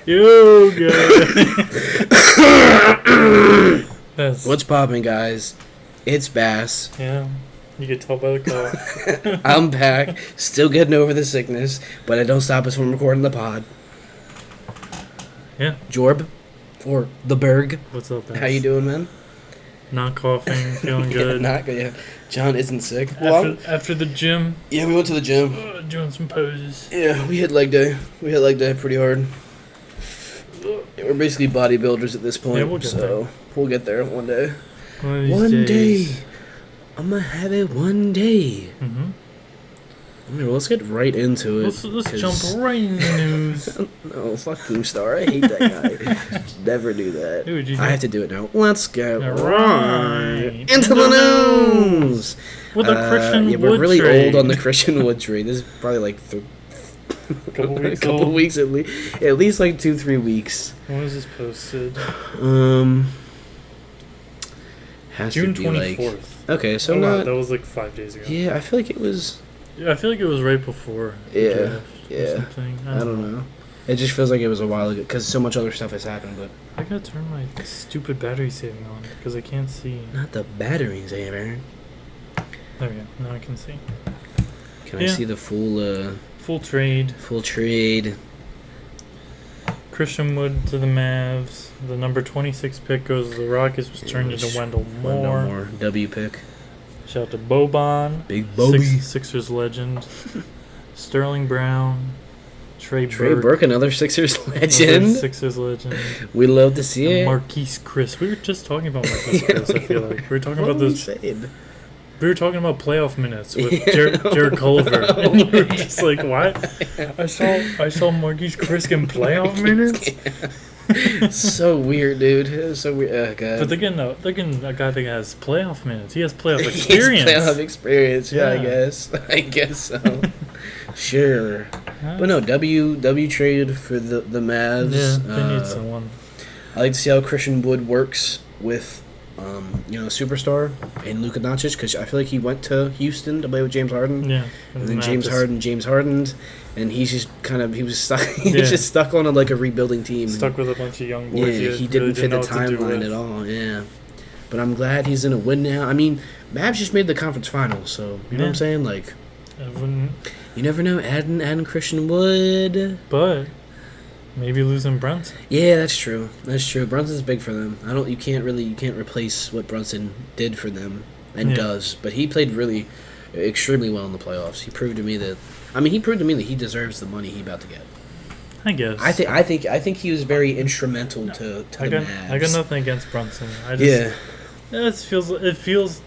Yo, guys. What's poppin', guys? It's Bass. Yeah, you can tell by the call. I'm back, still getting over the sickness, but it don't stop us from recording the pod. Yeah. Jorb, for The Berg. What's up, Bass? How you doing, man? Not coughing, feeling good. Not good, yeah. John isn't sick. After the gym. Yeah, we went to the gym. Doing some poses. Yeah, we hit leg day. We hit leg day pretty hard. Yeah, we're basically bodybuilders at this point, Yeah, we'll get there one day. One day. I'm gonna have it one day. Mm-hmm. Alright, well, let's get right into it. Let's jump right in the news. No, fuck Boomstar. I hate that guy. Never do that. Who would you I have to do it now. Let's get right into the news. With a Christian yeah, Wood we're really trade. old on the Christian Wood trade. This is probably like a a couple weeks at least like 2-3 weeks. When was this posted? Has June to be 24th. like, okay, so that was like 5 days ago. Yeah, I feel like it was. Yeah, I feel like it was right before. Yeah, the draft yeah. Or something. I don't know. It just feels like it was a while ago because so much other stuff has happened. But I gotta turn my stupid battery saving on because I can't see. not the batteries, Aaron. There we go. Now I can see. Can I see the full Full trade. full trade? Christian Wood to the Mavs. The number 26 pick goes to the Rockets, was turned into Wendell Moore. W pick. Shout out to Boban. Big Bobby. Sixers legend. Sterling Brown. Trey Trey Burke. Burke, another Sixers Another legend. Sixers legend. We love to see it. Marquise Chris. We were just talking about Marquise Chris, I feel like. We were talking about those. We were talking about playoff minutes with Jared Culver, and you were just like, "What? I saw Marquise Chris in playoff minutes." So weird, dude. It was so weird. Oh, God. But they're getting a guy that has playoff minutes. He has playoff He has experience. playoff experience. Yeah, Yeah. I guess so. Sure. But no, W traded for the Mavs. Yeah, they need someone. I like to see how Christian Wood works with, superstar and Luka Doncic, because I feel like he went to Houston to play with James Harden. Yeah, and then James Hardened, and he's just he was stuck. He was just stuck on a rebuilding team. Stuck with a bunch of young boys. Yeah, he didn't fit the timeline at all. Yeah, but I'm glad he's in a win now. I mean, Mavs just made the conference finals, so you know what I'm saying. Like, you never know. Adding Christian Wood, but maybe losing Brunson. Yeah, that's true. That's true. Brunson's big for them. You can't replace what Brunson did for them and does. But he played really extremely well in the playoffs. He proved to me that he deserves the money he's about to get. I guess. I think he was very instrumental to the Mavs. I got nothing against Brunson. It feels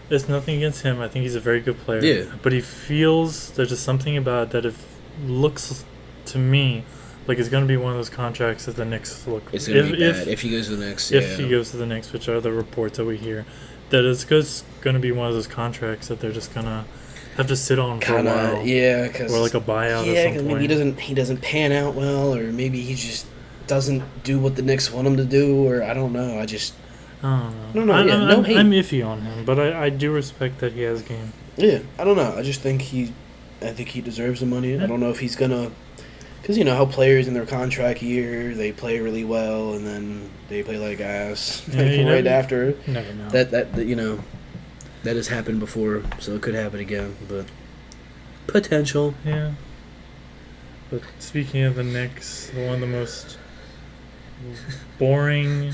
it's nothing against him. I think he's a very good player. Yeah. But there's just something about it that it looks to me like it's going to be one of those contracts that the Knicks look. It's going to be bad if he goes to the Knicks. If he goes to the Knicks, which are the reports that we hear, that it's just going to be one of those contracts that they're just going to have to sit on for a while. Yeah, or like a buyout. Yeah, maybe he doesn't pan out well, or maybe he just doesn't do what the Knicks want him to do, or I don't know. I don't know. I'm iffy on him, but I do respect that he has game. Yeah, I don't know. I just think he deserves the money. Yeah. I don't know if he's gonna, because you know how players in their contract year they play really well and then they play like ass right after. Never know. That has happened before, so it could happen again. But potential. Yeah. But speaking of the Knicks, one of the most boring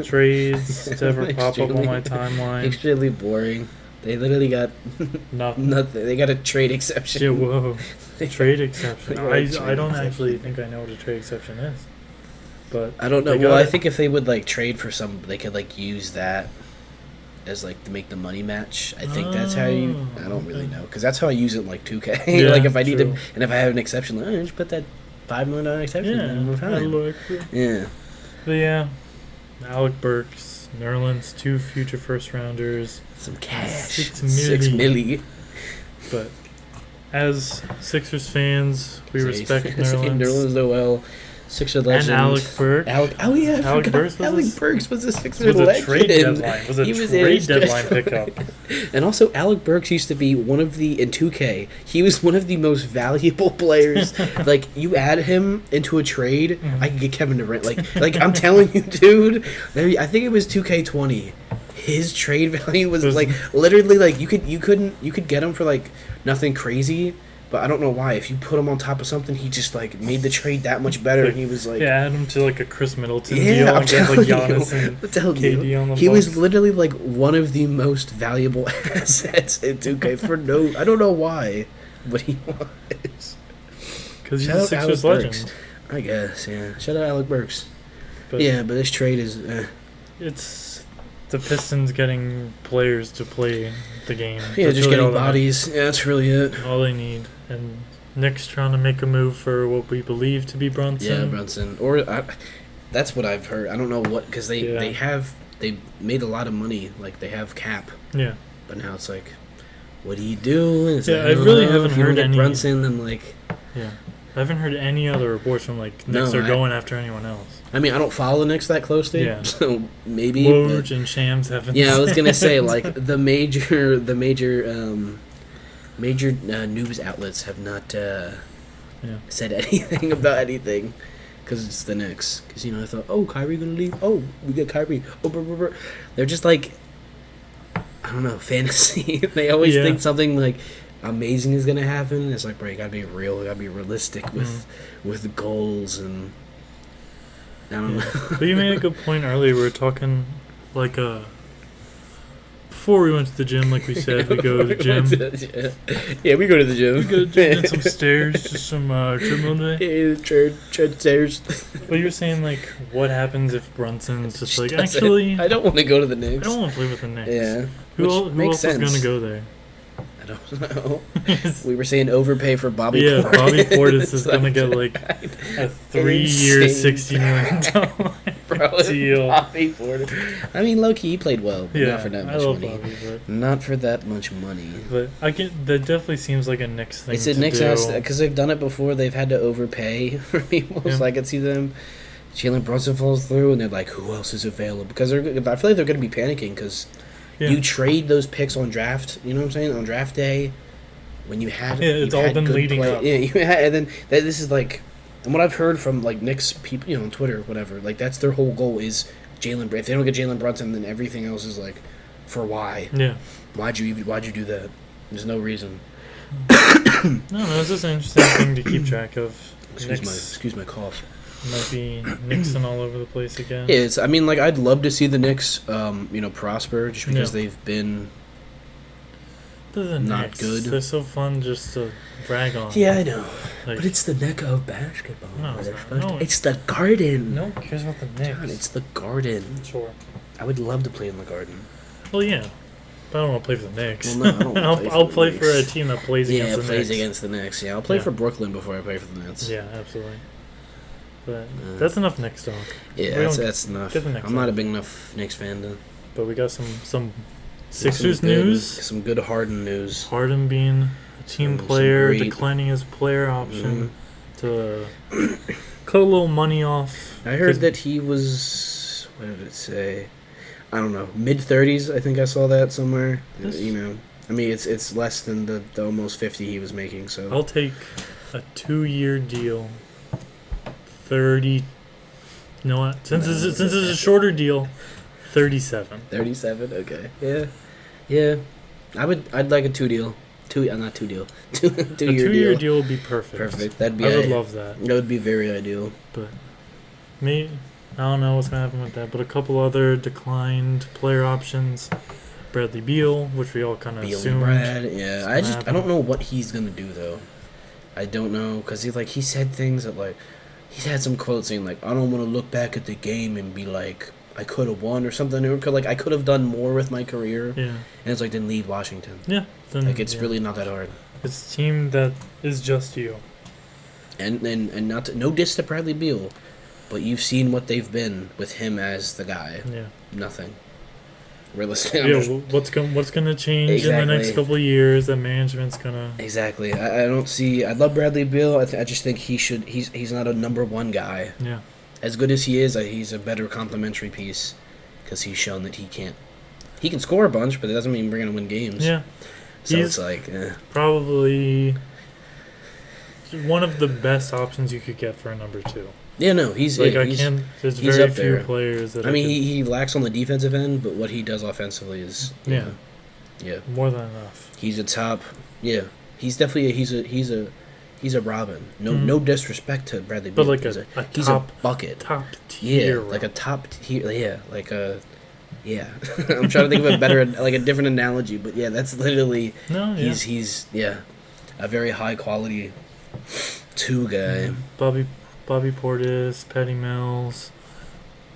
trades to ever pop up on my timeline. Extremely boring. They literally got nothing. They got a trade exception. Yeah, whoa. Trade exception. I don't actually think I know what a trade exception is. But I don't know. Well, I think if they would trade for some, they could use that as to make the money match. I think that's how you. I don't really know, because that's how I use it in 2K. Yeah, if I need to, and if I have an exception, just put that $5 million exception. Yeah. But yeah, Alec Burks, Nerlens, 2 future first rounders, some cash, $6 million. But as Sixers fans, we respect Nerlens. Nerlens Noel, Sixer legend. And Alec Burks. Oh yeah, Alec Burks was a Sixer was legend. a trade deadline. Was a trade deadline pickup. And also, Alec Burks used to be one of the in 2K. He was one of the most valuable players. Like you add him into a trade, I could get Kevin Durant. Like I'm telling you, dude. I think it was 2K20. His trade value was like literally like you could get him for like nothing crazy. But I don't know why. If you put him on top of something, he just like made the trade that much better. And he was like, add him to like a Chris Middleton deal and get like Giannis and KD on the he was literally like one of the most valuable assets in 2K for I don't know why, but he was. Because he's a Sixers legend. I guess, yeah. Shout out Alec Burks. But this trade is. It's the Pistons getting players to play the game. Yeah, that's just really getting bodies. Yeah, that's really it. All they need. And Nick's trying to make a move for what we believe to be Brunson. Yeah, Brunson. That's what I've heard. I don't know what, because they made a lot of money. Like, they have cap. Yeah. But now it's like, what do you do? And it's I really haven't heard any. Brunson, then like. Yeah. I haven't heard any other reports from like Knicks are going after anyone else. I mean, I don't follow the Knicks that closely. Yeah. So maybe. Woj and Shams haven't. Yeah, I was gonna say like the major news outlets have not said anything about anything because it's the Knicks. Because I thought, oh, Kyrie gonna leave. Oh, we get Kyrie. Oh, brr, brr, brr. They're just like, I don't know, fantasy. They always think something like amazing is gonna happen. It's like, bro, you gotta be real, you gotta be realistic with goals, and I don't know. But you made a good point earlier. We were talking like before we went to the gym, like we said, we go to the gym. We go to the gym. We go to the gym, some stairs, just some treadmill day. Yeah, tread stairs. But you were saying like, what happens if Brunson's just like, actually, I don't want to go to the Knicks. I don't want to play with the Knicks. Yeah. Who else is gonna go there? I don't know. We were saying overpay for Bobby Portis. Yeah, Bobby Portis is going to get like a 3-year, $60 million deal. Bobby Portis. I mean, low-key, he played well, but not for that much money. Bobby, but not for that much money. But that definitely seems like a Knicks thing to Knicks do. Because they've done it before. They've had to overpay for people, so I could see them. Jalen Brunson falls through, and they're like, who else is available? Because I feel like they're going to be panicking because... Yeah. You trade those picks on draft, you know what I'm saying? On draft day, when you had it's all been leading up. Yeah, you had, and then this is like, and what I've heard from like Knicks people, on Twitter, whatever. Like that's their whole goal is Jalen. If they don't get Jalen Brunson, then everything else is like, for why? Yeah. Why'd you do that? There's no reason. No, it's just an interesting thing to keep track of. Excuse my cough. Might be Nixon all over the place again. Yeah, I mean, like, I'd love to see the Knicks, prosper just because they've been not good. They're so fun just to brag on. Yeah, I know. But it's the Mecca of basketball. No, it's the Garden. No one cares about the Knicks. John, it's the Garden. Sure. I would love to play in the Garden. Well, yeah. But I don't want to play for the Knicks. Well, no, I don't I'll play for a team that plays against the Knicks. Yeah, plays against the Knicks. Yeah, I'll play for Brooklyn before I play for the Nets. Yeah, absolutely. But that's enough Knicks talk. Yeah, that's enough. I'm not a big enough Knicks fan, though. But we got some Sixers news. Some good Harden news. Harden being a team player, declining his player option to cut a little money off. I heard that he was, what did it say? I don't know, mid-30s, I think I saw that somewhere. I mean, it's less than the almost 50 he was making, so. I'll take a 2-year deal. 30. You know what? Since it's a shorter deal, 37. 37. Okay. Yeah. I'd like a 2 deal. Not 2 deal. 2-year deal would be perfect. Perfect. I would love that. That would be very ideal. But I don't know what's gonna happen with that. But a couple other declined player options. Bradley Beal, which we all kind of assumed. Yeah. I don't know what he's gonna do though. I don't know because he said things that like. He's had some quotes saying, like, I don't want to look back at the game and be like, I could have won or something. Or, like, I could have done more with my career. Yeah. And it's like, then leave Washington. Yeah. It's really not that hard. It's a team that is just you. And no diss to Bradley Beal, but you've seen what they've been with him as the guy. Yeah. Nothing. realistic. What's gonna change in the next couple of years? That management's gonna exactly. I don't see. I love Bradley Beal. I just think he should. He's not a number one guy. Yeah. As good as he is, he's a better complementary piece because he's shown that he can't. He can score a bunch, but it doesn't mean we're gonna win games. Yeah. So it's like probably one of the best options you could get for a number 2. Yeah, no, he's like there's very few there. players that I mean, he lacks on the defensive end, but what he does offensively is yeah, more than enough. He's a top. Yeah, he's definitely he's a Robin. No disrespect to Bradley Beal. But like he's a bucket. Top tier. Yeah, like a top tier. Yeah, like a. Yeah, I'm trying to think of a better, like a different analogy, but yeah, that's literally. No, yeah. He's a very high quality 2 guy. Bobby Portis, Patty Mills.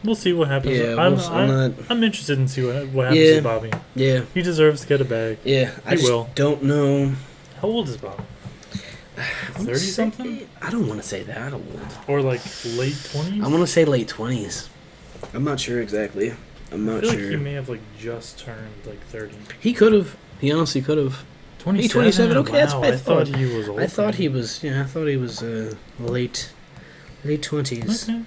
We'll see what happens. Yeah, I'm interested in see what happens to Bobby. Yeah, he deserves to get a bag. Yeah, I don't know. How old is Bobby? 30 something? I don't want to say that old. Or like late 20s? I want to say late 20s. I'm not sure exactly. I'm not sure. Like he may have like just turned like 30. He could have. He honestly could have. 27. Okay, that's what I thought. He was old. I thought he was. Yeah, I thought he was late 20s. Okay.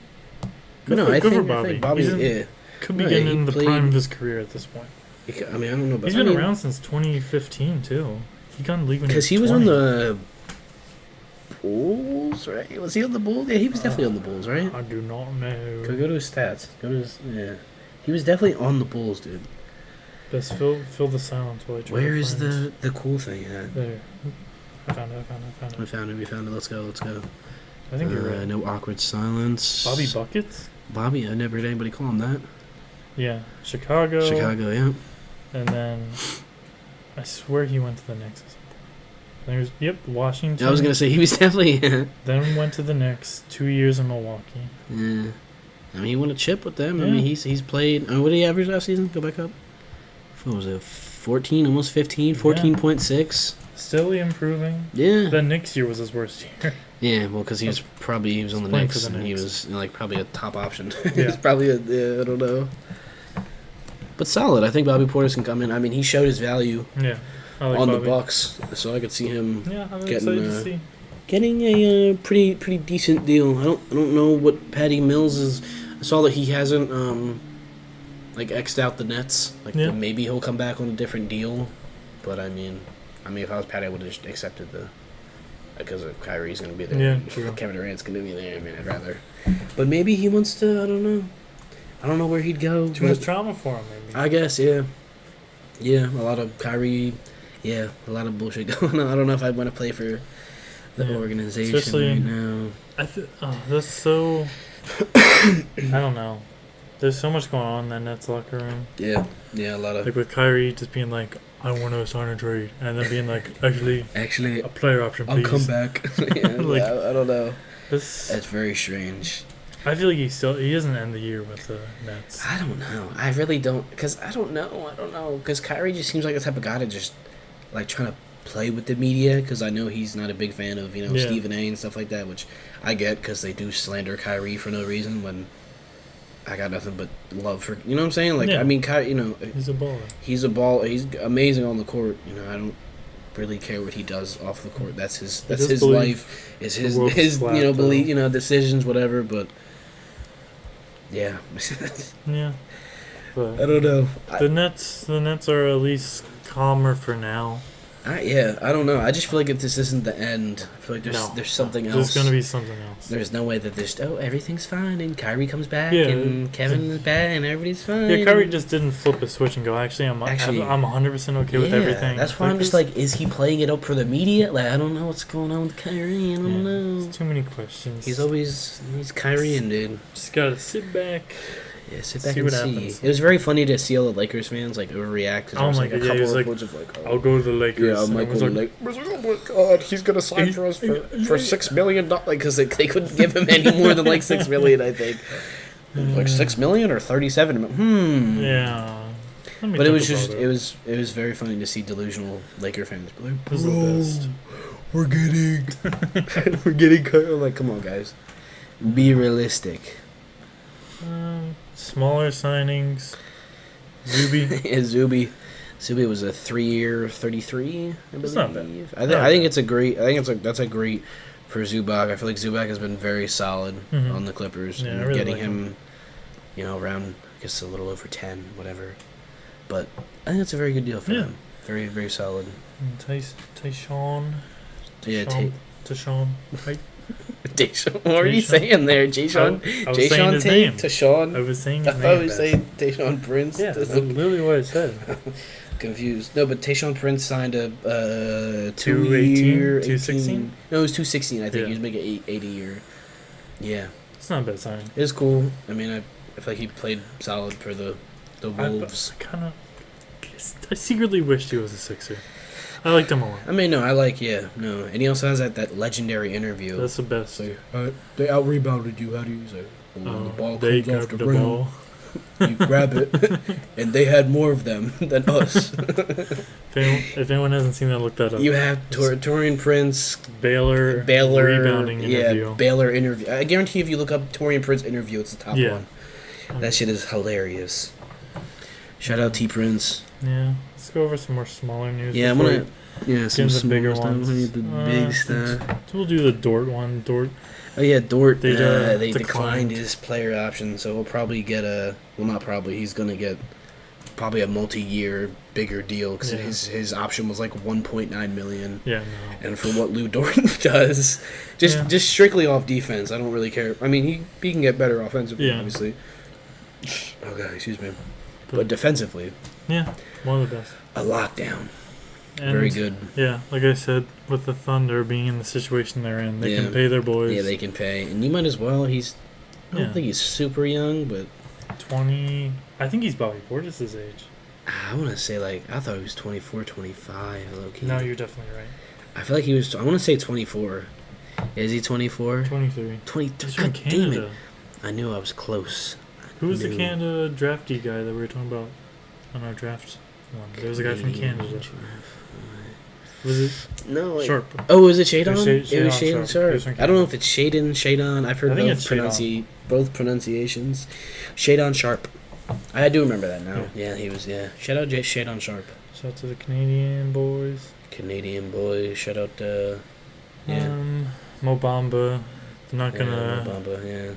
But no, I think Bobby. Could be getting in the prime of his career at this point. I mean, I don't know. But he's been around since 2015 too. He got in the league when because he was on the Bulls, right? Was he on the Bulls? Yeah, he was definitely on the Bulls, right? I do not know. Go to his stats. He was definitely on the Bulls, dude. Just fill the silence while I try. Where is the cool thing at? There. I found it. We found it. Let's go. I think you're right. No awkward silence. Bobby Buckets? Bobby, I never heard anybody call him that. Yeah. Chicago, yeah. And then I swear he went to the Knicks. Washington. I was going to say he was definitely... Then went to the Knicks, 2 years in Milwaukee. Yeah. I mean, he won a chip with them. Yeah. I mean, he's played... what did he average last season? Go back up. What was it? 14, almost 15, 14.6. Still improving. Yeah. The Knicks year was his worst year. Yeah, well, because he was on the Knicks, and he was probably a top option. He's probably I don't know. But solid. I think Bobby Portis can come in. I mean, he showed his value. Yeah. On the Bucks, so I could see him getting a pretty decent deal. I don't know what Patty Mills is. I saw that he hasn't X'd out the Nets. Maybe he'll come back on a different deal. But I mean, if I was Patty, I would have just accepted because Kyrie's going to be there. Yeah, true. Kevin Durant's going to be there. I mean, I'd rather. But maybe he wants to. I don't know. I don't know where he'd go. Too much trauma for him, maybe. I guess, yeah. Yeah, a lot of Kyrie. Yeah, a lot of bullshit going on. I don't know if I'd want to play for the organization right now. That's so... I don't know. There's so much going on in that Nets locker room. Yeah, a lot of... with Kyrie just being like, I want to sign a trade. And then being like, actually a player option, please. I'll come back. I don't know. That's very strange. I feel like he doesn't end the year with the Nets. I don't know. I really don't. Because I don't know. Because Kyrie just seems like the type of guy to just... trying to play with the media, because I know he's not a big fan of Stephen A and stuff like that, which I get because they do slander Kyrie for no reason when I got nothing but love for what I'm saying. I mean, he's a baller. He's a ball. He's amazing on the court. I don't really care what he does off the court. That's his life. Is his belief. Decisions, whatever. But yeah, yeah. But I don't know. The Nets are at least calmer for now. I don't know. I just feel like if this isn't the end, I feel like there's something else. There's going to be something else. There's no way that there's everything's fine and Kyrie comes back and Kevin is back and everybody's fine. Yeah, Kyrie just didn't flip a switch and go, I'm 100% okay with everything. That's why I'm just is he playing it up for the media? I don't know what's going on with Kyrie. I don't know. There's too many questions. He's Kyrie, dude. Just got to sit back. Yeah, sit back and see. Happens. It was very funny to see all the Lakers fans overreact. Oh my god! He was I'll go to the Lakers. Yeah, Michael was like, oh my god, he's gonna sign for us for $6 million. Because they couldn't give him any more than $6 million. I think $6 million or 37. Yeah. But it was it was very funny to see delusional Laker fans. This is the best. We're getting. Come on, guys, be realistic. Smaller signings. Zuby. Zuby was a 3-year, 33. I believe. It's not bad. I think it's a great. I think that's a great for Zubac. I feel like Zubac has been very solid on the Clippers. Yeah, and I really getting like him, around I guess a little over 10, whatever. But I think it's a very good deal for him. Very, very solid. Tayshaun. Yeah, Tayshaun. Right? What were you saying there, Jayshawn? I was saying his name. Tashawn. I was saying his name. I was saying Tayshaun Prince. Yeah, that's literally what I said. Confused. No, but Tayshaun Prince signed a 2-year, 216. No, it was 216. I think he was making 80 year. Yeah, it's not a bad sign. It's cool. I mean, I feel like he played solid for the Wolves. I secretly wished he was a Sixer. I liked him a lot. I mean, no, and he also has that legendary interview. That's the best. Like, they out rebounded you. How do you say? When the ball they comes off the ball. rim, you grab it, and they had more of them than us. If anyone hasn't seen that, look that up. You have Taurean Prince, Baylor rebounding interview. Yeah, Baylor interview. I guarantee if you look up Taurean Prince interview, it's the top one. That shit is hilarious. Shout out T Prince. Yeah, let's go over some more smaller news. Yeah, I'm gonna. Yeah, some the bigger ones. The big stuff. We'll do the Dort one. Dort. Oh yeah, Dort. They declined his player option, so he'll probably get not probably. He's gonna get probably a multi-year bigger deal because his option was like 1.9 million. Yeah, no. And for what Lou Dort does, just strictly off defense, I don't really care. I mean, he can get better offensively, obviously. Okay, excuse me. But defensively, one of the best. A lockdown. And very good. Yeah, like I said, with the Thunder being in the situation they're in, they can pay their boys. Yeah, they can pay. And you might as well. I don't think he's super young, but 20. I think he's Bobby Portis' age. I want to say, I thought he was 24, 25, low-key. No, you're definitely right. I feel like he was, I want to say 24. Is he 24? 23. 23. He's from Canada. I knew I was close. Who was the Canada drafty guy that we were talking about on our draft one? There was a guy from Canada. Was it? No. Sharp. Oh, was it Shadon? It was Shadon Sharp. I don't know if it's Shadon. I've heard both pronunciations. Shadon Sharp. I do remember that now. Yeah, he was. Yeah. Shout out Shadon Sharp. Shout out to the Canadian boys. Shout out. Mo Bamba. They're not gonna. Mo Bamba. Yeah.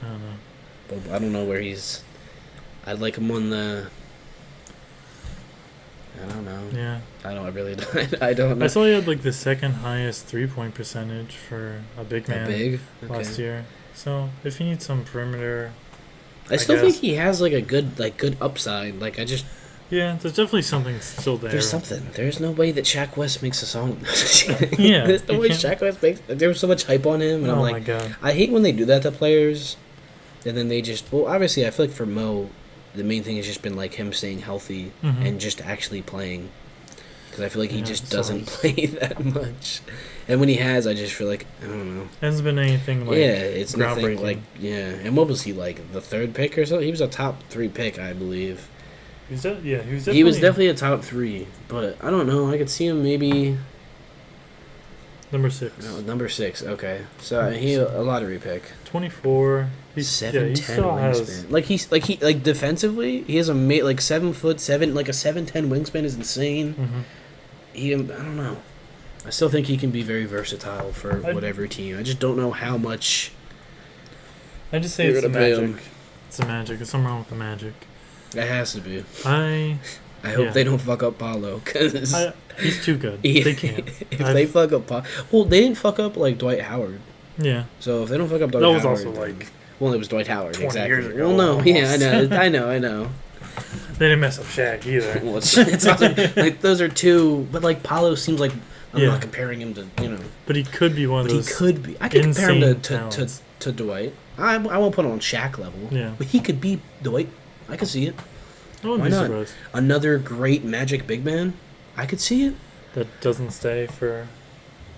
I don't know. But I don't know where he's. I'd like him on the. I don't know. Yeah. I don't know. I saw he had the second highest 3-point percentage for a big man last year. So if you need some perimeter, I still think he has a good upside. Yeah, there's definitely something still there. There's something. There's no way that Shaq West makes a song. Yeah. There's no way Shaq West makes. There was so much hype on him, and I'm like, my God. I hate when they do that to players, and then they just. Well, obviously, I feel like for Mo, the main thing has just been him staying healthy and just actually playing, because I feel like he just doesn't play that much, and when he has, I just feel like I don't know. Hasn't been anything it's nothing And what was he the third pick or so? He was a top 3 pick, I believe. He was definitely a top 3, but I don't know. I could see him maybe number 6. No, number 6. Okay, so he a lottery pick. 24. He's 7'10" wingspan. He defensively, he has a 7'7", a 7'10" wingspan is insane. I don't know. I still think he can be very versatile for whatever team. I just don't know how much. I just say it's the Magic. It's the Magic. There's something wrong with the Magic. It has to be. I hope they don't fuck up Paolo, cause he's too good. They can't. If they fuck up Paolo, they didn't fuck up Dwight Howard. Yeah. So if they don't fuck up Dwight Howard, that was also it was Dwight Howard. 20 years ago. Well, no, almost. Yeah, I know. They didn't mess up Shaq either. Well, it's also, those are two, but Paolo seems like I'm not comparing him to But he could be one of those. He could be. I could compare him to Dwight. I won't put him on Shaq level. Yeah. But he could be Dwight. I could see it. Why not? Surprised. Another great Magic big man. I could see it. That doesn't stay for.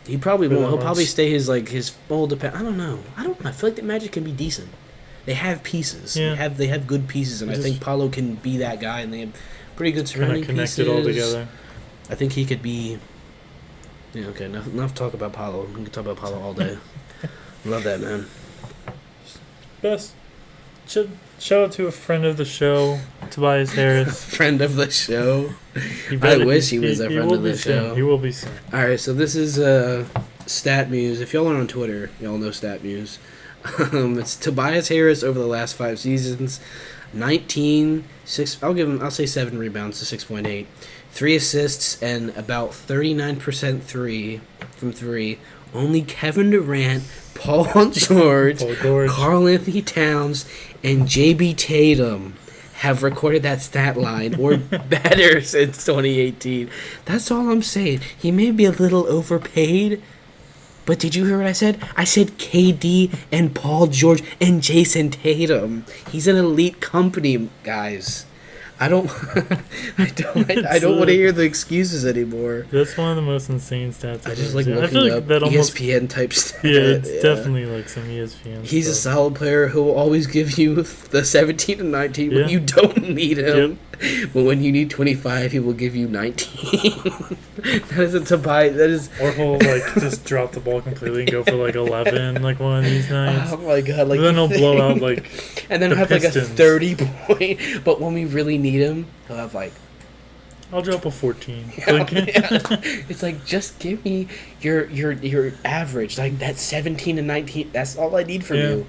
He probably won't. He'll probably stay his full depend. I don't know. I feel like the Magic can be decent. They have pieces. Yeah. They have good pieces, and I think Paolo can be that guy. And they have pretty good surrounding pieces. Connected all together. I think he could be. Yeah. Okay. Enough talk about Paolo. We can talk about Paolo all day. Love that man. Best. Shout out to a friend of the show, to Tobias Harris. Friend of the show. I wish he was a friend of the show. He will be soon. All right, so this is Stat Muse. If y'all are on Twitter, y'all know Stat Muse. It's Tobias Harris over the last 5 seasons. 19, 6. I'll say 7 rebounds to 6.8, 3 assists, and about 39% from three. Only Kevin Durant, Paul George, Karl Anthony Towns, and JB Tatum have recorded that stat line or better since 2018. That's all I'm saying. He may be a little overpaid, but did you hear what I said? I said KD and Paul George and Jason Tatum. He's an elite company, guys. I don't want to hear the excuses anymore. That's one of the most insane stats. I just like looking up that ESPN type stats. Yeah, it's definitely like some ESPN. He's a solid player who will always give you the 17 and 19 when you don't need him. Yep. But when you need 25, he will give you 19. That isn't to buy. That is. Or he'll like just drop the ball completely and go for like 11, like one of these nights. Oh my god! Like then he'll blow out like. And then he'll have Pistons. Like a 30 point. But when we really need him, he'll have like. I'll drop a 14. Yeah. It's like, just give me your average, like that 17 and 19. That's all I need from you.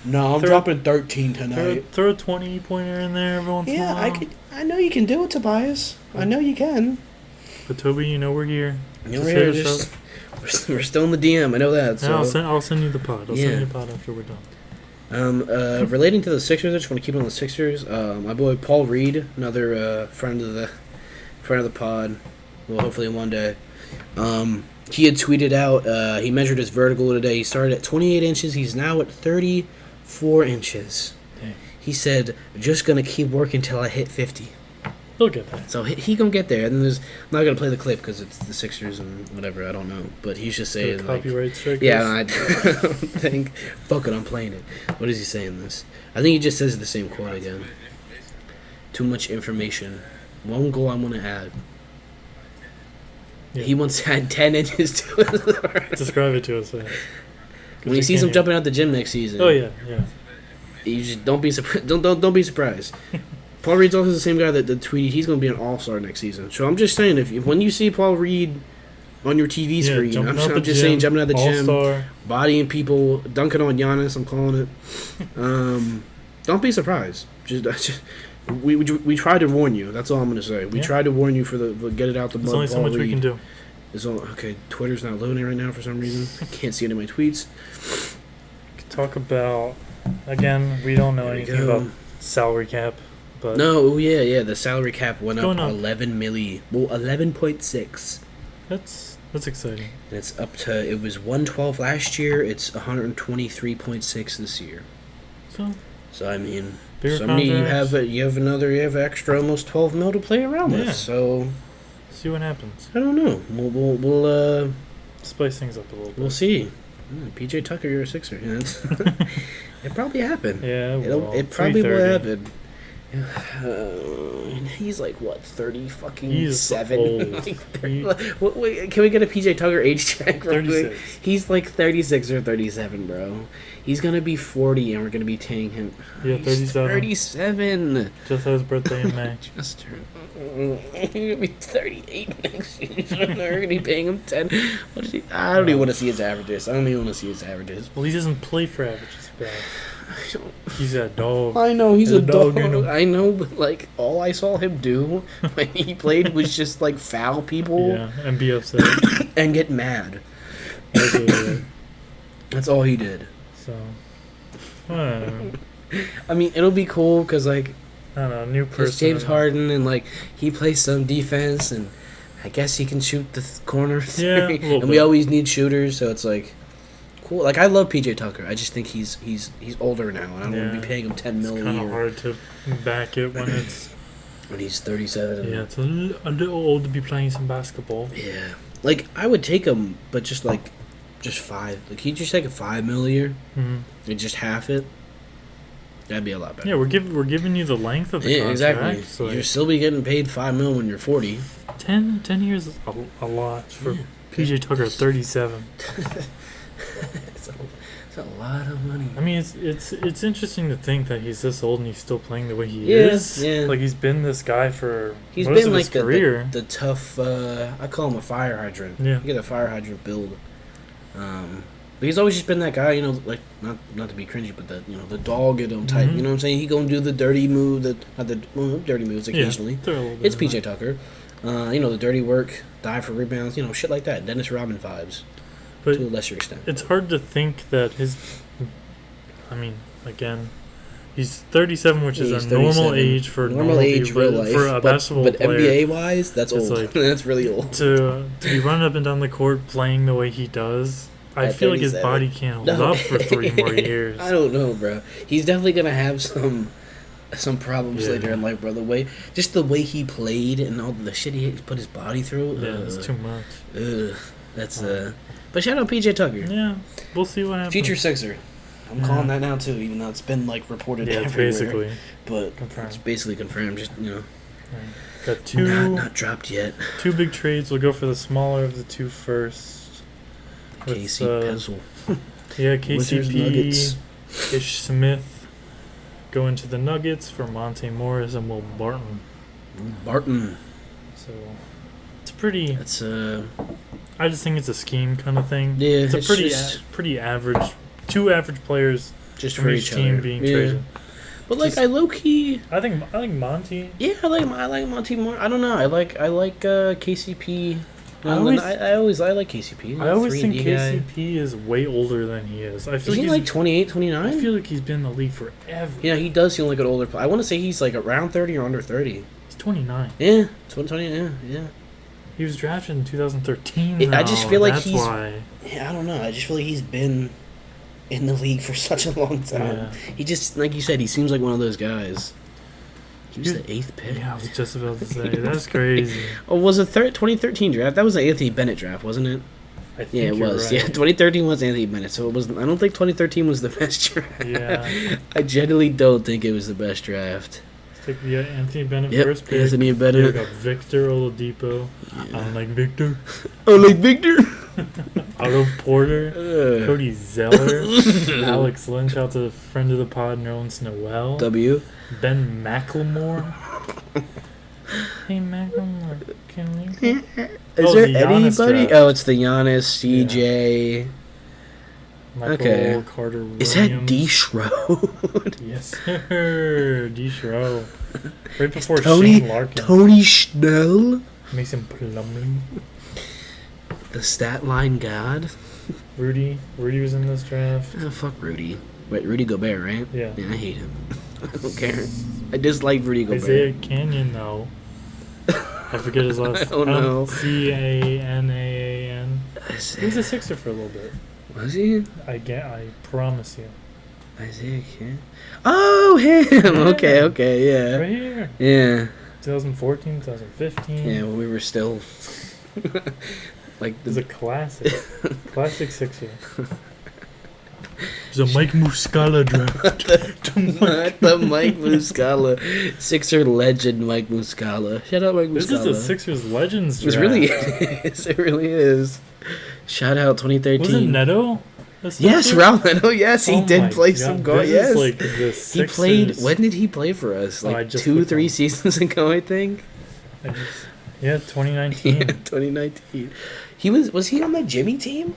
No, I'm dropping 13 tonight. Throw a 20-pointer in there every once in a while. Yeah, I know you can do it, Tobias. I know you can. But Toby, you know we're here. We're still in the DM. I know that. So. Yeah, I'll send you the pod. I'll send you the pod after we're done. Relating to the Sixers, I just want to keep it on the Sixers. My boy Paul Reed, another friend of the pod. Well, hopefully one day. He had tweeted out. He measured his vertical today. He started at 28 inches. He's now at 34 inches. Dang. He said, "Just gonna keep working till I hit 50." He'll get there. So he gonna get there. And I'm not gonna play the clip because it's the Sixers and whatever. I don't know. But he's just saying copyright strikers. Yeah, I don't think. Fuck it, I'm playing it. What is he saying this? I think he just says the same quote again. Too much information. One goal I want to add. Yeah. He wants to add 10 inches to it. Describe it to us. When he sees him jumping out the gym next season. Oh yeah. You just don't be surprised. Don't be surprised. Paul Reed's also the same guy that tweeted he's going to be an all-star next season. So I'm just saying, when you see Paul Reed on your TV screen, I'm just saying jumping out the gym, bodying people, dunking on Giannis. I'm calling it. Don't be surprised. We tried to warn you. That's all I'm going to say. We tried to warn you for the get it out the mud. There's only so much we can do. Okay, Twitter's not loading right now for some reason. I can't see any of my tweets. Talk about, again, we don't know anything about salary cap. But no, the salary cap went up 11 milli. Well, 11.6. That's exciting. And it's up to, it was 112 last year. It's 123.6 this year. So I mean, you have extra almost 12 mil to play around with. So see what happens. I don't know. We'll spice things up a little bit. We'll see. PJ Tucker, you're a Sixer. It probably happened. Yeah, it probably will happen. He's like what, 30 fucking he's 7? Old. Wait, can we get a PJ Tucker age check? 36. He's like 36 or 37, bro. He's gonna be 40, and we're gonna be paying him. Yeah, 37. 37. Just had his birthday in May. Just turned. He's gonna be 38 next year. We're gonna be paying him 10. I don't even want to see his averages. Well, he doesn't play for averages, bro. He's a dog. I know he's a dog. I know, but like all I saw him do when he played was just like foul people. Yeah, and be upset and get mad. That's all he did. So, I don't know. I mean, it'll be cool because like I don't know, new person. It's James Harden, and like he plays some defense, and I guess he can shoot the corner. Yeah, and we always need shooters, so it's like. Cool. Like I love PJ Tucker. I just think he's older now, and I don't want to be paying him $10 million a year. It's kind of hard to back it when he's 37. Yeah, it's a little old to be playing some basketball. Yeah, like I would take him, but just 5. Like he'd just take a $5 million a year, and just half it. That'd be a lot better. Yeah, we're giving you the length of the contract. Exactly. So you'll still be getting paid $5 million when you're 40. 10 years is a lot for PJ Tucker, 37. It's a lot of money. I mean, it's interesting to think that he's this old and he's still playing the way he is. Yeah. Like, he's been this guy for He's most been of like his career. The tough. I call him a fire hydrant. Yeah. You get a fire hydrant build. But he's always just been that guy, like not to be cringy, but the dog in him type. You know what I'm saying? He gonna do the dirty move, dirty moves occasionally. Yeah, it's PJ Tucker. The dirty work, dive for rebounds, shit like that. Dennis Rodman vibes, but to a lesser extent. It's hard to think that again, he's 37, which is a normal age for normal age real life for a basketball player. But NBA wise, that's old. Like, that's really old. To be running up and down the court playing the way he does. I feel like his body can't hold up for 3 more years. I don't know, bro. He's definitely gonna have some problems later in life, bro. The way he played and all the shit he put his body through. Yeah, it's too much. That's But shout out PJ Tucker. Yeah, we'll see what happens. Future Sixer. I'm calling that now too, even though it's been like reported everywhere. Basically. But confirmed. It's basically confirmed. Just got two. Not dropped yet. 2 big trades. We'll go for the smaller of the 2 first. KC Pezzle. Yeah, KCP, Ish Smith going to the Nuggets for Monte Morris and Will Barton. So it's pretty. It's I just think it's a scheme kind of thing. Yeah, it's a pretty average. 2 average players just from for each team being traded. But like, I low key. I like Monty. Yeah, I like Monty more. I don't know. I like KCP. I like KCP. I always think KCP is way older than he is. I feel is he like 28, 29? I feel like he's been in the league forever. Yeah, he does seem like an older player. I want to say he's like around 30 or under 30. He's 29. Yeah, 20, yeah. He was drafted in 2013. I just feel like that's why. Yeah, I don't know. I just feel like he's been in the league for such a long time. Yeah. He just, like you said, he seems like one of those guys. He was the 8th pick. Yeah, I was just about to say. That's crazy. Oh, was it 2013 draft? That was the Anthony Bennett draft, wasn't it? I think yeah, it was. Right. Yeah, 2013 was Anthony Bennett, so it wasn't. I don't think 2013 was the best draft. Yeah. I genuinely don't think it was the best draft. Take the Anthony Bennett Yep, first pick. Anthony Bennett. We got Victor Oladipo. Yeah. I don't like Victor. Oh, like Victor? Otto Porter. Cody Zeller. Alex Lynch out to the friend of the pod, Nerlens Noel. W. Ben McLemore. Hey, McLemore. Can you... Is there the anybody? Draft. Oh, it's the Giannis, CJ. Yeah. Michael Okay. Carter Williams. Is that D. Schroed? Yes, sir. D. Schroed. Right before Tony, Shane Larkin. Tony Schnell? Mason Plumlee. The stat line god? Rudy. Rudy was in this draft. Oh, fuck Rudy. Wait, Rudy Gobert, right? Yeah. Yeah, I hate him. I don't care. I dislike Rudy Gobert. Isaiah Canyon, though. I forget his last name. Oh, no. Canaan. He was a Sixer for a little bit. Was he? I promise you. Isaiah Canyon? Oh, him! Yeah. Okay, yeah. Right here. Yeah. 2014, 2015. Yeah, when we were still... like It's a classic. Classic Sixer. It's a Mike Muscala draft. the Mike Muscala. Sixer legend Mike Muscala. Shout out Mike Muscala. This is a Sixers Legends draft. It really is. It really is. Shout out 2013. Wasn't Neto? Yes, Raul Neto. Yes, he did play God, some goal. this Yes. is like the Sixers. He played. When did he play for us? Like 2-3 seasons ago, I think. Yeah, 2019. Yeah, 2019. He was he on the Jimmy team?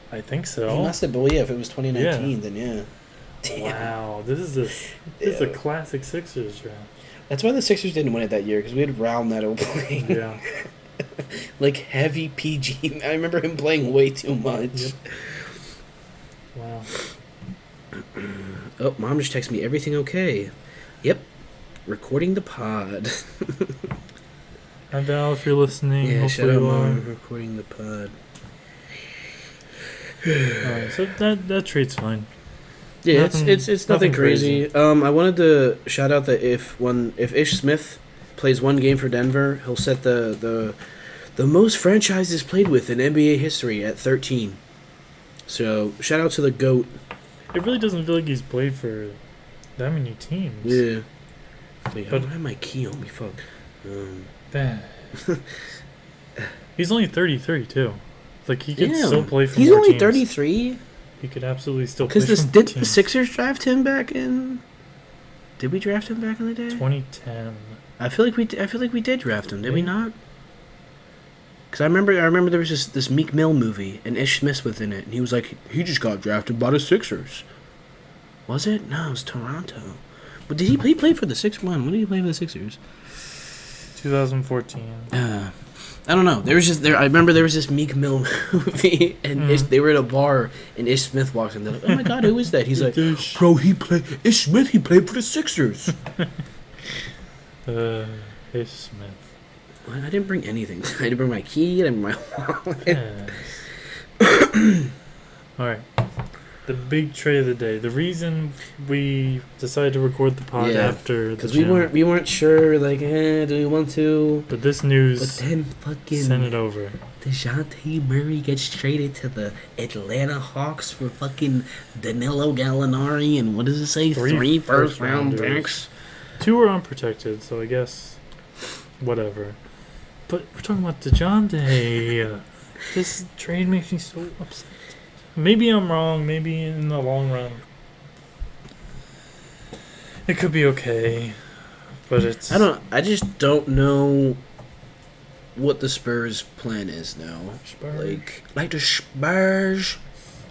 I think so. He must have been. Yeah, if it was 2019, then yeah. Damn. Wow, this is a classic Sixers draft. That's why the Sixers didn't win it that year, because we had Raul Neto playing. Yeah. Like heavy PG. I remember him playing way too much. Yep. Wow. Oh, Mom just texted me. Everything okay? Yep. Recording the pod. Hi Val, if you're listening. Yeah, hopefully shout out you are. Mom. Recording the pod. Alright, so that trade's fine. Yeah, it's nothing crazy. I wanted to shout out that if Ish Smith plays one game for Denver, he'll set the most franchises played with in NBA history at 13. So shout out to the GOAT. It really doesn't feel like he's played for that many teams. Yeah. Wait, I don't have my key on me. Fuck. Bad. He's only 33 too. Like he could still play for He's more only teams. 33. He could absolutely still play. Because did the Sixers draft him back in? Did we draft him back in the day? 2010. I feel like we did draft him. Did we not? Because I remember there was this Meek Mill movie and Ish Smith was in it, and he was like, he just got drafted by the Sixers. Was it? No, it was Toronto. But did he play for the Sixers? When did he play for the Sixers? 2014. I don't know. I remember there was this Meek Mill movie, and they were at a bar, and Ish Smith walks in. They're like, "Oh my God, who is that?" He's like, "Bro, Ish Smith. He played for the Sixers." Ish Smith. Well, I didn't bring anything. I didn't bring my key. I didn't bring my wallet. Yes. All right. The big trade of the day. The reason we decided to record the pod after because we weren't sure, like, do we want to? But this news. But then fucking send it over. DeJounte Murray gets traded to the Atlanta Hawks for fucking Danilo Gallinari and what does it say? 3 first-round picks. 2 are unprotected, so I guess whatever. But we're talking about DeJounte. This trade makes me so upset. Maybe I'm wrong. Maybe in the long run, it could be okay. But it's... I just don't know what the Spurs' plan is now. Spurs? Like the Spurs.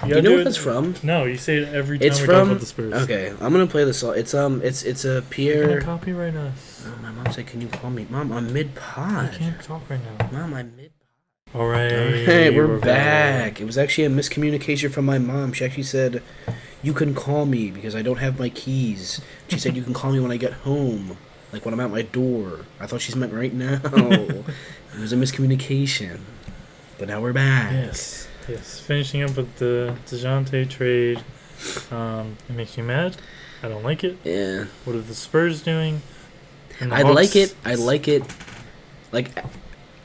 Do you know what that's from? No, you say it every time we talk about the Spurs. Okay, I'm gonna play the song. It's a Pierre. You're gonna copyright us. Oh, my mom said, "Can you call me, Mom? I'm mid-pod." I can't talk right now. Mom, I'm mid. All right, we're back. It was actually a miscommunication from my mom. She actually said, "You can call me because I don't have my keys." She said, "You can call me when I get home, like when I'm at my door." I thought she meant right now. It was a miscommunication, but now we're back. Yes. Finishing up with the DeJounte trade. It makes me mad. I don't like it. Yeah. What are the Spurs doing? I like it. Like,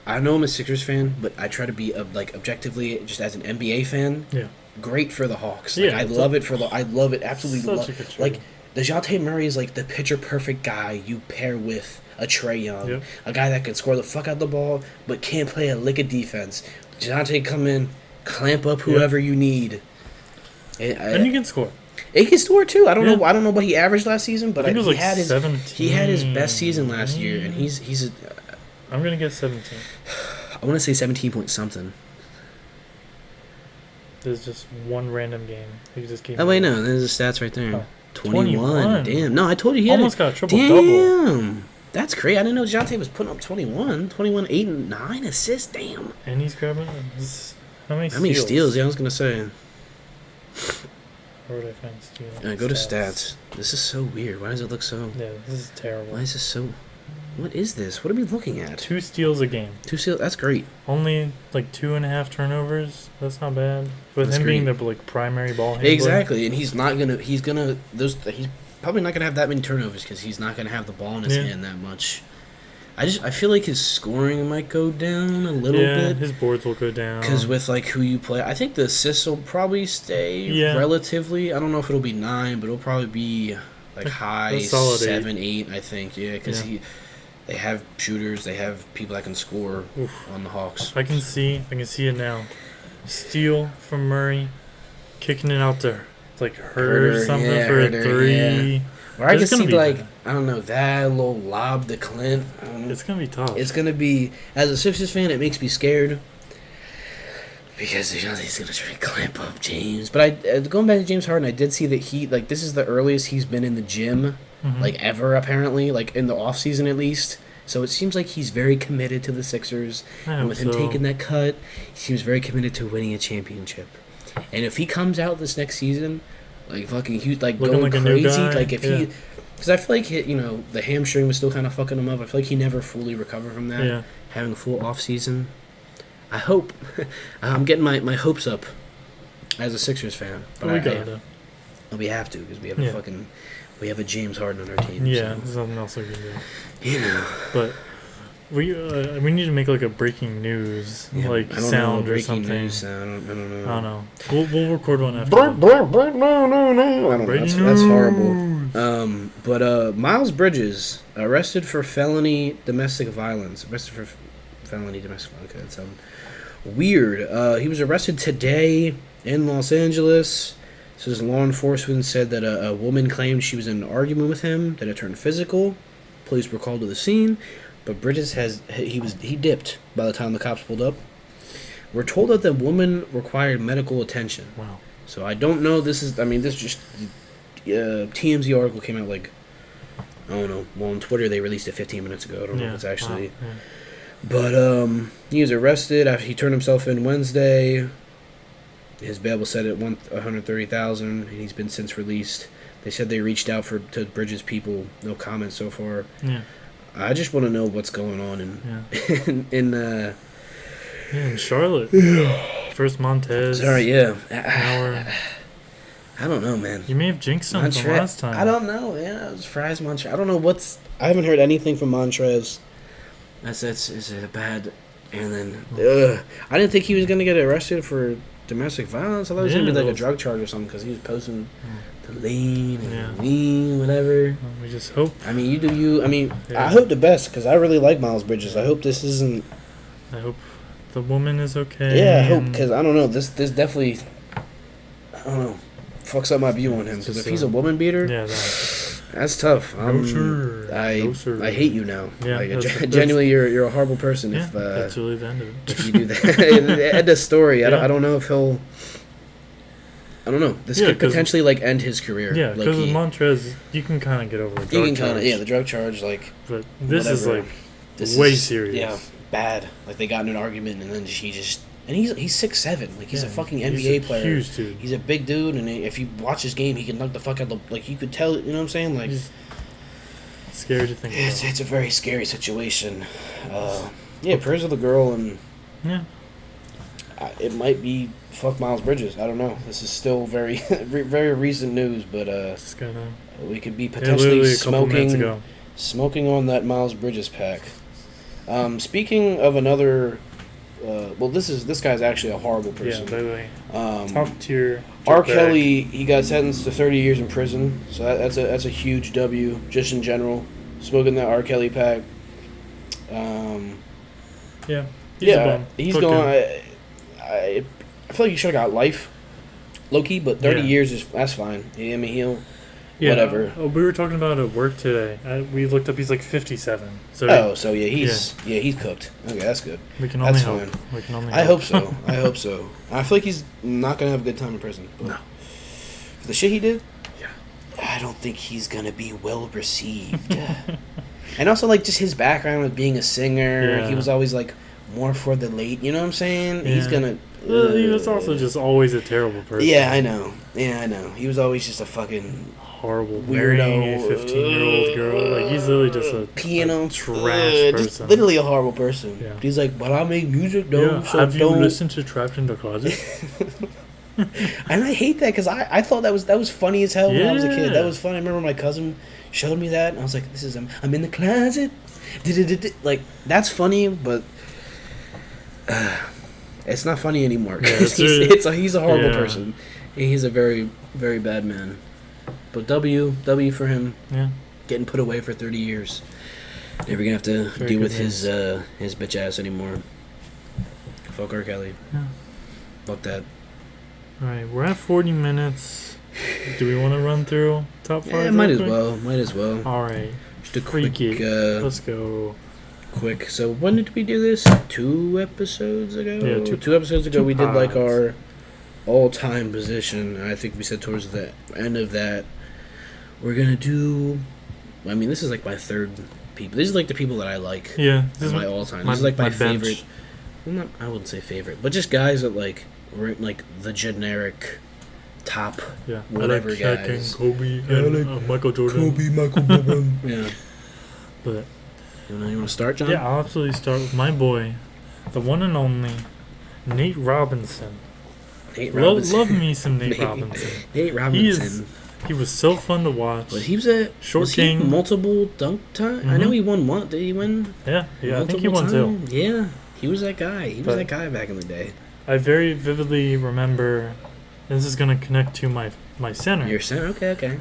I know I'm a Sixers fan, but I try to be objectively just as an NBA fan. Yeah. Great for the Hawks. Like, I love it absolutely. Like, DeJounte Murray is like the picture perfect guy you pair with a Trae Young, a guy that can score the fuck out the ball but can't play a lick of defense. DeJounte come in, clamp up whoever you need, and you can score. He can score too. I don't know. I don't know what he averaged last season, but he had his best season last year, and he's a. I'm gonna get 17. I want to say 17 point something. There's just one random game. He just came. Oh wait, no. There's the stats right there. Oh. 21. Damn. No, I told you he almost got a triple-double. Damn. That's great. I didn't know DeJounte was putting up 21, 8, and 9 assists. Damn. And he's grabbing... How many steals? Yeah, I was going to say. Where would I find steals? Go to stats. This is so weird. Why does it look so... Yeah, this is terrible. Why is this so... What is this? What are we looking at? 2 steals a game. 2 steals? That's great. Only 2.5 turnovers. That's not bad. With him being the primary ball handler. Exactly, and he's probably not gonna have that many turnovers because he's not gonna have the ball in his hand that much. I feel like his scoring might go down a little bit. Yeah, his boards will go down. Because with who you play, I think the assists will probably stay relatively. I don't know if it'll be 9, but it'll probably be high 7, 8. I think because they have shooters, they have people that can score on the Hawks. I can see it now. Steal from Murray, kicking it out there. Herder or something for a 3. Yeah. Or I can see I don't know, that little lob to Clint. It's gonna be tough. It's gonna be, as a Sixers fan, it makes me scared because he's gonna try to clamp up James. But going back to James Harden, I did see that this is the earliest he's been in the gym, ever apparently, in the off season at least. So it seems like he's very committed to the Sixers, and with him taking that cut, he seems very committed to winning a championship. And if he comes out this next season, fucking huge, going crazy, if he, because I feel like the hamstring was still kind of fucking him up. I feel like he never fully recovered from that. Yeah. Having a full off season, I hope. I'm getting my hopes up as a Sixers fan, but we have to because we have we have a James Harden on our team. Yeah, there's nothing else we can do. But. We need to make a breaking news sound or something. News, I don't know. We'll record one after. I don't know. That's horrible. But Miles Bridges arrested for felony domestic violence. Okay, that sounds Weird. He was arrested today in Los Angeles. Says law enforcement said that a woman claimed she was in an argument with him, that it turned physical. Police were called to the scene, but Bridges he dipped by the time the cops pulled up. We're told that the woman required medical attention. Wow. So I don't know. This just TMZ article came out like, I don't know. Well, on Twitter they released it 15 minutes ago. I don't know if it's actually. Wow. Yeah. But he was arrested after he turned himself in Wednesday. His bail was set at $130,000, and he's been since released. They said they reached out to Bridges people. No comment so far. Yeah. I just want to know what's going on in Charlotte. First Montez. Sorry, yeah. I don't know, man. You may have jinxed something from last time. I don't know. Yeah, it was Fries Montrez. I don't know I haven't heard anything from Montrez. It's a bad. And then I didn't think he was gonna get arrested for domestic violence. I thought it was gonna be like a drug charge or something because he was posting the lean and lean, whatever. We just hope. I mean, you do you. I mean, I hope the best because I really like Miles Bridges. I hope this isn't. I hope the woman is okay. Yeah, I hope because I don't know. This definitely. I don't know. Fucks up my view on him because if he's a woman beater, that's tough. No, sir. I hate you now. Yeah, genuinely, you're a horrible person. Yeah, that's really the end of it. If you do that, end of story. I don't know if he'll. I don't know. This could potentially end his career. Yeah, because with Montrez, you can kind of get over the drug charge. The drug charge But this whatever. Is way serious. Yeah, bad. Like they got in an argument and then she just. And he's 6'7". He's a fucking NBA player. Huge dude. He's a big dude, and if you watch his game, he can knock the fuck out you could tell. You know what I'm saying? He's scary to think about. It's a very scary situation. Prayers of the girl, and it might be fuck Miles Bridges. I don't know. This is still very very recent news, but we could be potentially smoking on that Miles Bridges pack. Speaking of another. This guy's actually a horrible person. Yeah, literally. Top tier. R. Kelly, he got sentenced to 30 years in prison, so that's a huge W just in general. Smoking that R. Kelly pack. He's going. I feel like he should have got life, low key, but 30 years that's fine. I mean he'll. Yeah, whatever. We were talking about at work today. We looked up. He's like 57. He's cooked. Okay, that's good. We can only hope. We can only. I hope so. I feel like he's not gonna have a good time in prison. No. For the shit he did. Yeah. I don't think he's gonna be well received. And also, just his background with being a singer, he was always more for the late. You know what I'm saying? Yeah. He's gonna. He was also just always a terrible person. Yeah, I know. He was always just a fucking. Horrible weirdo, a 15-year-old girl. He's literally just a trash person. Just literally a horrible person. Yeah. He's like, but I make music though. Yeah. Have you listened to Trapped in the Closet? And I hate that because I thought that was funny as hell when I was a kid. That was funny. I remember my cousin showed me that, and I was like, "This is I'm in the closet." That's funny, but it's not funny anymore. He's a horrible person. He's a very very bad man. But W for him. Yeah. Getting put away for 30 years. Never gonna have to deal with his bitch ass anymore. Fuck R. Kelly. Yeah. Fuck that. Alright, we're at 40 minutes. Do we want to run through top 5? Yeah, might as well. Alright. Just a quick. Let's go. Quick. So when did we do this? 2 episodes ago? Yeah, 2 episodes ago we did our all-time position. I think we said towards the end of that we're gonna do. I mean, this is my third people. These are the people that I like. Yeah, this is my all-time. This is my favorite. Well, I wouldn't say favorite, but just guys that were the generic top. Yeah, whatever guys. Kobe and Michael Jordan. Kobe, Michael Jordan. Yeah. But you want to start, John? Yeah, I'll absolutely start with my boy, the one and only Nate Robinson. Love me some Nate Robinson. Nate Robinson. He was so fun to watch. But he was a king. Multiple dunk time. Mm-hmm. I know he won one. Did he win? Yeah. I think he won 2. Yeah, he was that guy. He was that guy back in the day. I very vividly remember. This is gonna connect to my center. Your center, okay.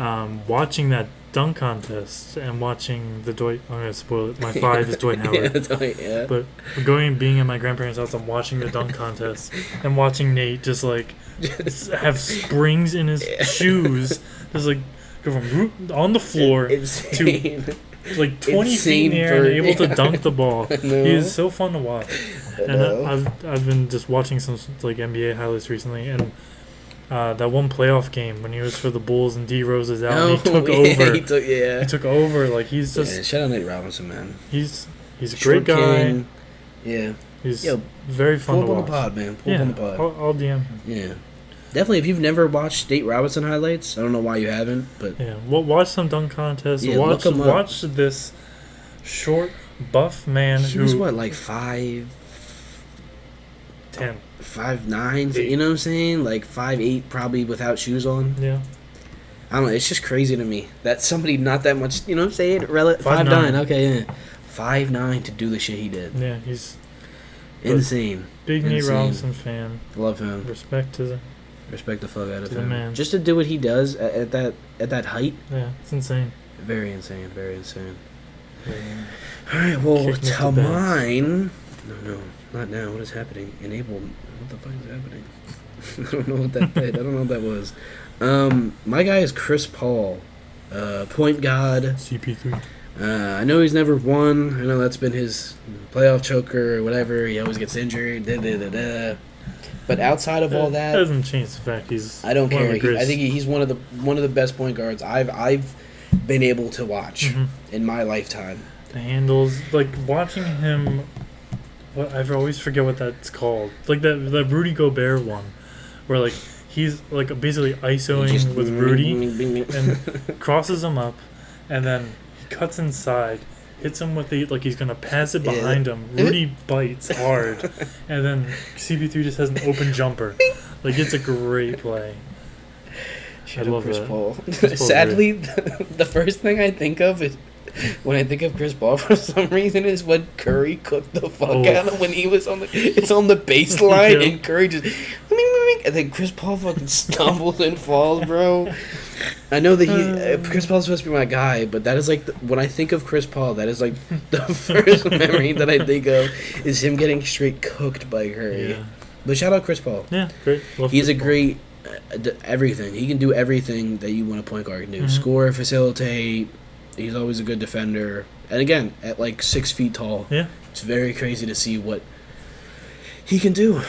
Watching that dunk contest and watching the Dwight. I'm gonna spoil it. My 5 is Dwight Howard. Yeah. But being at my grandparents' house and watching the dunk contest and watching Nate just like have springs in his shoes, just like go from on the floor to like 20 feet in the air and able to dunk the ball. He is so fun to watch. And I've been just watching some like NBA highlights recently, and that one playoff game when he was for the Bulls and D Rose is out and he took over. He took over. Like he's just shout out Nate Robinson, man. He's a great guy. King. Yeah. He's very fun to watch. Pull up on the pod, man. Pull up on the pod. I'll DM him. Yeah. Definitely, if you've never watched Nate Robinson highlights, I don't know why you haven't, but watch some dunk contests. Yeah, watch this short, buff man he was what, like 5'10", 5'9", you know what I'm saying? Like 5'8", probably without shoes on. Yeah. I don't know. It's just crazy to me that somebody not that much. You know what I'm saying? 5'9". Okay, yeah. 5'9" to do the shit he did. Yeah, he's insane. Big Nate Robinson fan. Love him. Respect the fuck out of him. Man. Just to do what he does at that height. Yeah, it's insane. Very insane. Very insane. All right. Well, tell mine. No, not now. What is happening? Enable. What the fuck is happening? I don't know what that did. I don't know what that was. My guy is Chris Paul, point guard. CP3. I know he's never won. I know that's been his playoff choker or whatever. He always gets injured. But outside of all that, doesn't change the fact he's. I don't care. I think he's one of the best point guards I've been able to watch in my lifetime. The handles, like watching him. I always forget what that's called. Like that Rudy Gobert one, where like he's like basically isoing with Rudy and crosses him up, and then he cuts inside. Hits him with like he's gonna pass it behind him. Rudy bites hard, and then CP3 just has an open jumper. Like it's a great play. I love Chris that. Paul. Sadly, the first thing I think of is when I think of Chris Paul for some reason is when Curry cooked the fuck out of when he was on the baseline and Curry just and then Chris Paul fucking stumbles and falls, bro. I know that Chris Paul's supposed to be my guy, but that is like when I think of Chris Paul, that is like the first memory that I think of is him getting straight cooked by Curry. Yeah. But shout out Chris Paul. Yeah, great. He's a great everything. He can do everything that you want a point guard to do. Score, facilitate. He's always a good defender. And again, at like 6 feet tall. Yeah. It's very crazy to see what he can do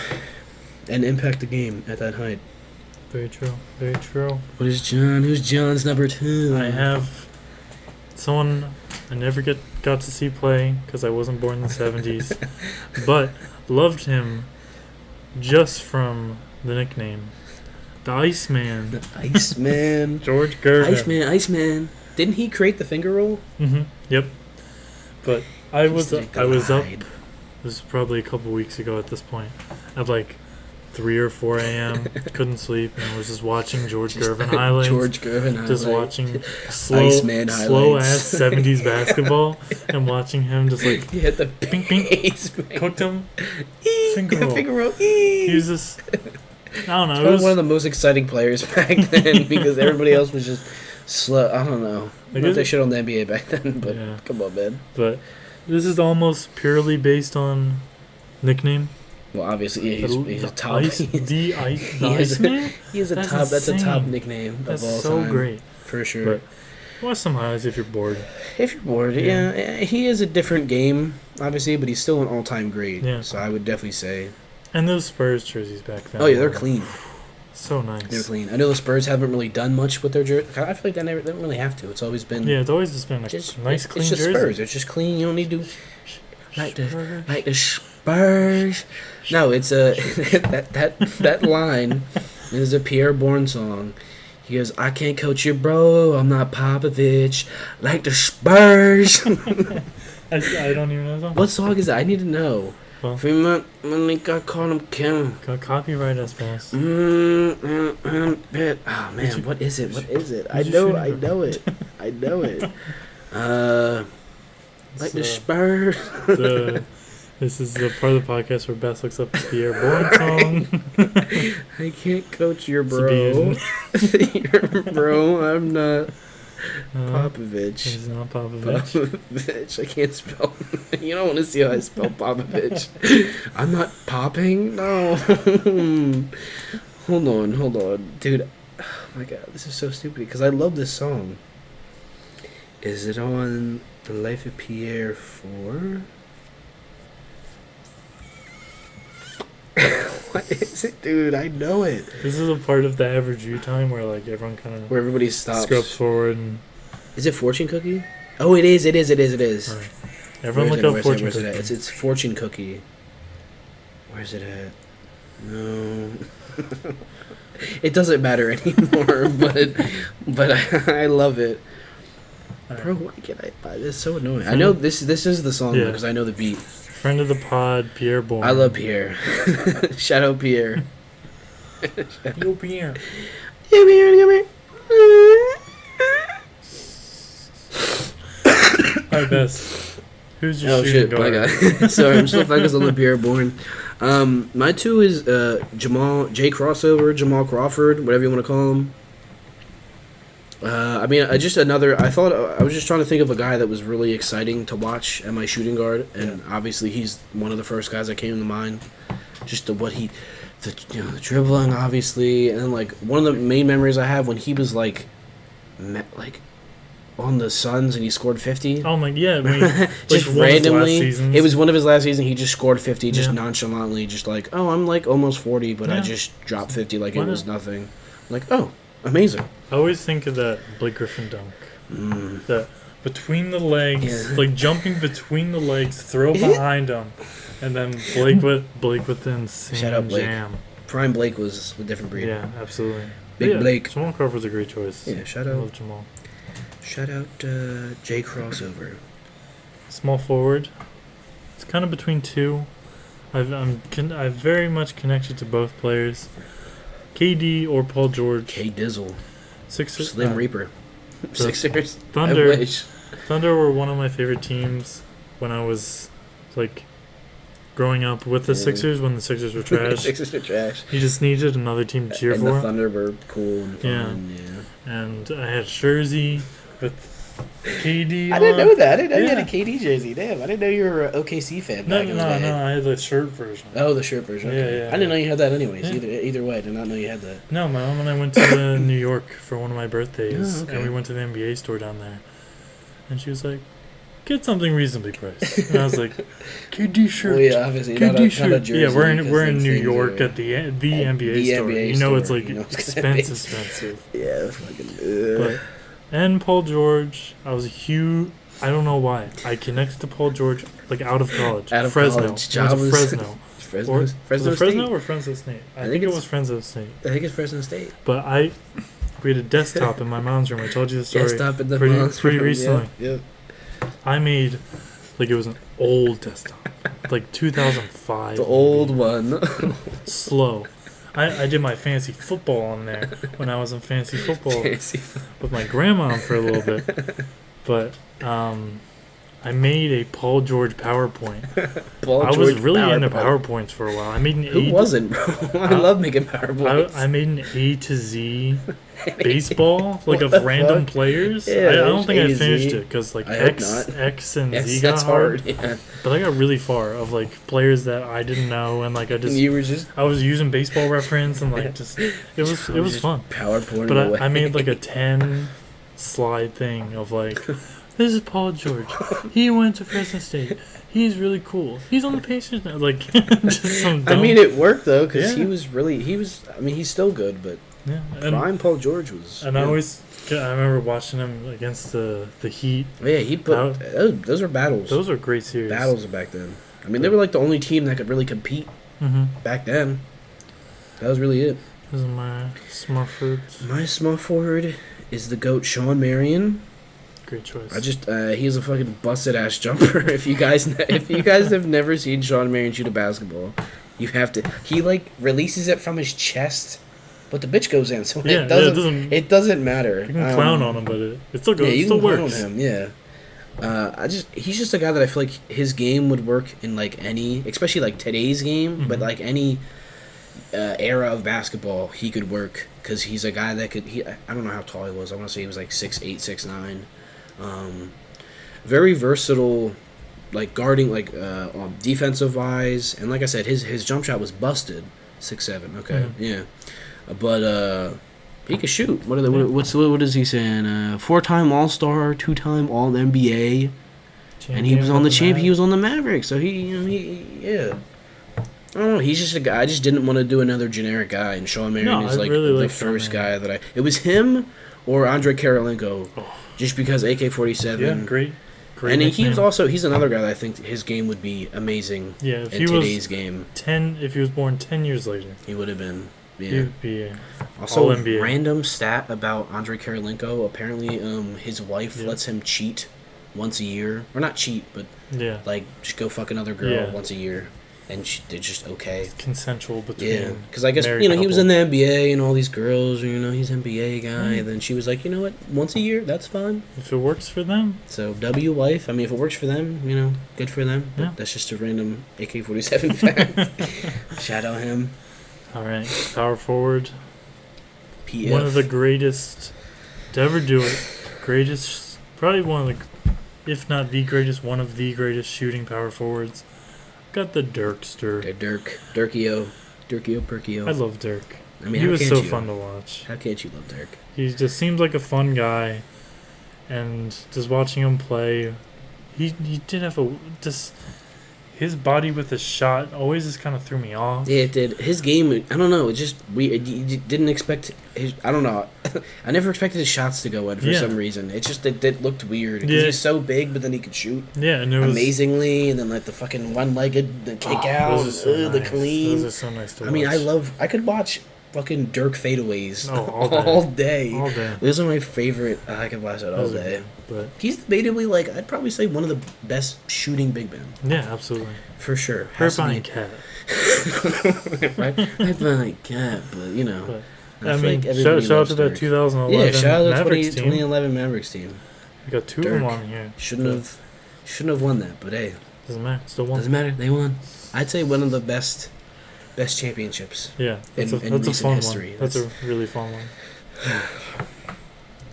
and impact the game at that height. Very true. Very true. What is John? Who's John's number 2? I have someone I never got to see play because I wasn't born in the 70s, but loved him just from the nickname. The Iceman. The Iceman. George Gervin. Iceman. Didn't he create the finger roll? Mm-hmm. Yep. But I was up. It was probably a couple weeks ago at this point. At like 3 or 4 a.m. Couldn't sleep and was just watching George Gervin highlights. Just watching slow ass 70s basketball and watching him just like the ping ping cooked him finger roll. He was just I don't know. He was one of the most exciting players back then because everybody else was just slow. I don't know. Not that shit on the NBA back then, but come on, man. But this is almost purely based on nickname. Well, obviously, he's a top. The Iceman? He is a top. That's a top nickname of all time. That's so great. For sure. But watch some highlights if you're bored. If you're bored, yeah. He is a different game, obviously, but he's still an all-time great. Yeah. So I would definitely say. And those Spurs jerseys back then. Oh, yeah, they're clean. So nice. They're clean. I know the Spurs haven't really done much with their jersey. I feel like they don't really have to. It's always been... Yeah, it's always just been a nice, clean jersey. It's just Spurs. It's just clean. You don't need to... Like the Spurs. No, it's a... that line is a Pierre Bourne song. He goes, I can't coach you, bro. I'm not Popovich. Like the Spurs. I don't even know the song. What song is that? I need to know. Well, I call him Kim. Copyright us, Bass. Oh man, what is it? I know it. Like the Spurs. This is the part of the podcast where Bass looks up the Pierre Bourne song. I can't coach your bro. Your bro, I'm not. Popovich. He's not Popovich. Popovich. I can't spell. You don't want to see how I spell Popovich. I'm not popping? No. Hold on. Dude, oh my god, this is so stupid because I love this song. Is it on The Life of Pierre 4? What is it, dude? I know it. This is a part of the average view time where like everyone kind of where everybody stops, scrubs forward, and is it Fortune Cookie? Oh, it is. Right. Everyone look up Fortune Cookie. It's Fortune Cookie. Where's it at? No. It doesn't matter anymore, but I love it. Right. Bro, why can't I buy this? So annoying. I know this is the song because I know the beat. Friend of the pod, Pierre Bourne. I love Pierre. Shout out Pierre. Yo, Pierre. Yo, Pierre, come here. Alright, Bess. Who's your shooting guard? My guy. Sorry, I'm still focused on the Pierre Bourne. My two is Jamal Crawford, whatever you want to call him. I was just trying to think of a guy that was really exciting to watch at my shooting guard, and obviously he's one of the first guys that came to mind. Just the dribbling, obviously, and then like one of the main memories I have when he was like on the Suns and he scored 50. Oh my, yeah, just randomly. It was one of his last seasons. He just scored 50, just nonchalantly, just like, oh, I'm like almost 40, but I just dropped 50 like it was nothing. Like, oh, amazing. I always think of that Blake Griffin dunk. That between the legs, like jumping between the legs, throw behind him, and then Blake with the insane Shout out Blake. jam. Prime Blake was a different breed. Yeah, absolutely. Big Blake. Jamal Crawford's a great choice. Yeah, shout out. I love Jamal. Shout out Jay Crossover. Small forward. It's kind of between two. I'm very much connected to both players. KD or Paul George. K Dizzle. Sixers. Slim Reaper. Sixers. Thunder. Thunder were one of my favorite teams when I was like growing up with the Sixers when the Sixers were trash. Sixers were trash. You just needed another team to cheer for. And the Thunder were cool and fun. Yeah. And I had jersey with KD. I didn't know that. I didn't know you had a KD jersey. Damn, I didn't know you were an OKC fan. No. I had the shirt version. Oh, the shirt version. Okay. Yeah. I didn't know you had that anyways. Either way, I did not know you had that. No, my mom and I went to New York for one of my birthdays, and we went to the NBA store down there. And she was like, "Get something reasonably priced." And I was like, "KD shirt." Well, yeah, obviously KD shirt. Not a jersey. Yeah, we're in New York at the NBA store. NBA you know, store, it's like expensive. Yeah, fucking. And Paul George, I was a huge. I don't know why. I connected to Paul George like out of college. Out of Fresno. college. I went to Fresno. Fresno State? Fresno or Fresno State? I think it was Fresno State. I think it's Fresno State. But we had a desktop in my mom's room. I told you the story. Desktop in the pretty recently. Yeah. I made like it was an old desktop, like 2005. The old one. Slow. I did my fantasy football on there when I was in fantasy football with my grandma for a little bit. But I made a Paul George PowerPoint. I was really into PowerPoints for a while. I made an Who wasn't, bro? I love making PowerPoints. I made an A to Z baseball, like of random players. Yeah, I don't think I finished it because like X and Z got hard. Yeah. But I got really far of like players that I didn't know, and like I was using Baseball Reference and like it was fun. PowerPoint. But I made like a 10 slide thing of like, this is Paul George. He went to Fresno State. He's really cool. He's on the Pacers now. Like, just some dumb. I mean, it worked though because he was. I mean, he's still good, but prime Paul George was. And I remember watching him against the Heat. Yeah, he put those were battles. Those were great series. Battles back then. I mean, they were like the only team that could really compete back then. That was really it. This is my small forward. My small forward is the GOAT, Sean Marion. Great choice. He's a fucking busted ass jumper. If you guys have never seen Sean Marion shoot a basketball, you have to. He like releases it from his chest, but the bitch goes in, so it doesn't matter. You can clown on him, but it still goes. Yeah, it still works. Clown on him. Yeah. He's just a guy that I feel like his game would work in like any, especially like today's game, but like any era of basketball, he could work because he's a guy that could. I don't know how tall he was. I want to say he was like 6'8", 6'9". Very versatile, like guarding, like on defensive wise, and like I said, his jump shot was busted. 6'7". Okay, yeah, but he could shoot. What is he saying? 4-time All-Star, 2-time All NBA, and he was on the champion. He was on the Mavericks. So yeah. I don't know. He's just a guy. I just didn't want to do another generic guy, and Shawn Marion is like really the first guy that I. It was him or Andrei Kirilenko, just because AK-47. Yeah, great. And he's another guy that I think his game would be amazing. Yeah, if in he today's was game. If he was born 10 years later, he would have been. Yeah. He would be also, all NBA. Random stat about Andrei Kirilenko. Apparently, his wife lets him cheat once a year, or not cheat, but like just go fuck another girl once a year. And they're just okay. It's consensual between. Because I guess he was in the NBA and all these girls. He's an NBA guy. And then she was like, you know what? Once a year, that's fine. If it works for them. So wife. I mean, if it works for them, good for them. Yeah. That's just a random AK-47 fact. Shout out him. All right, power forward. PF. One of the greatest to ever do it. Probably one of the, if not the greatest, one of the greatest shooting power forwards. Got the Dirkster. Dirkio Perkio. I love Dirk. I mean, he was so fun to watch. How can't you love Dirk? He just seems like a fun guy, and just watching him play, he did have his body with his shot always just kind of threw me off. Yeah, it did. His game, I don't know. It just you didn't expect his. I don't know. I never expected his shots to go in for some reason. It just it looked weird because he's so big, but then he could shoot. Yeah, and it was amazingly, and then like the fucking one-legged, the kick out, the clean. Those are so nice to watch. I mean, I could watch fucking Dirk fadeaways all day. Those are my favorite. I could watch that all day. But he's debatably I'd probably say one of the best shooting big men. Yeah, absolutely. For sure. Right behind Cat. right behind Cat, but I mean, shout out to that 2011 Mavericks team. 2011 Mavericks team. We got two of them on here. Shouldn't have won that, but hey. Doesn't matter. Still won. Doesn't matter. They won. I'd say one of the best championships. Yeah, that's a fun history. That's a really fun one.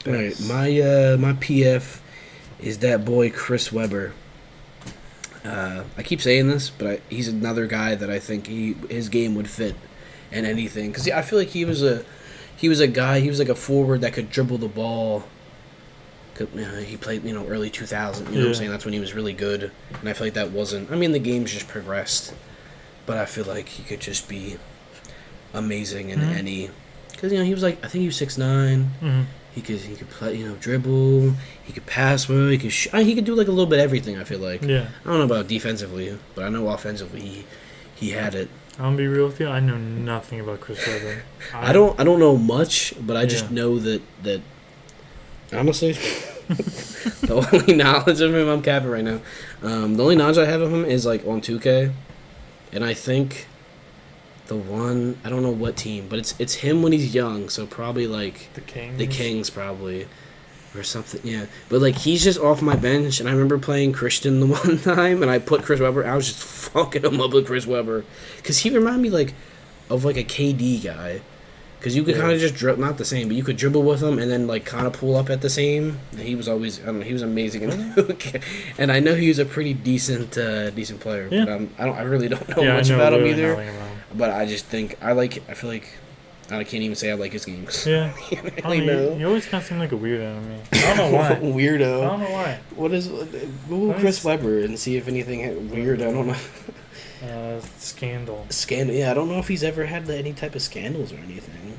All right, my PF is that boy Chris Webber. I keep saying this, but he's another guy that I think his game would fit in anything. Because I feel like he was a guy. He was like a forward that could dribble the ball. He played early 2000. You know what I'm saying? That's when he was really good. And I feel like that wasn't. I mean, the game's just progressed, but I feel like he could just be amazing in any. Because he was I think he was 6'9". Mm-hmm. He could play, dribble. He could pass well. He could do like a little bit of everything. I feel like. Yeah. I don't know about defensively, but I know offensively, he had it. I'm gonna be real with you. I know nothing about Chris Webber. I don't know much, but I just know that honestly, the only knowledge of him, I'm capping right now. The only knowledge I have of him is on 2K, and I think. The one, I don't know what team, but it's him when he's young, so probably the Kings. The Kings probably, or something. Yeah, but he's just off my bench, and I remember playing Christian the one time, and I put Chris Webber. I was just fucking him up with Chris Webber, because he reminded me of a KD guy, because you could kind of just dribble, not the same, but you could dribble with him and then kind of pull up at the same. And he was always, I don't know, he was amazing, and I know he was a pretty decent player, but I really don't know much about him either. But I just think I feel like I can't even say I like his games. Yeah. You always kind of seem like a weirdo to me. I don't know why. Weirdo. I don't know why. Google Chris Webber and see if anything weird. I don't know. Scandal. Yeah, I don't know if he's ever had any type of scandals or anything.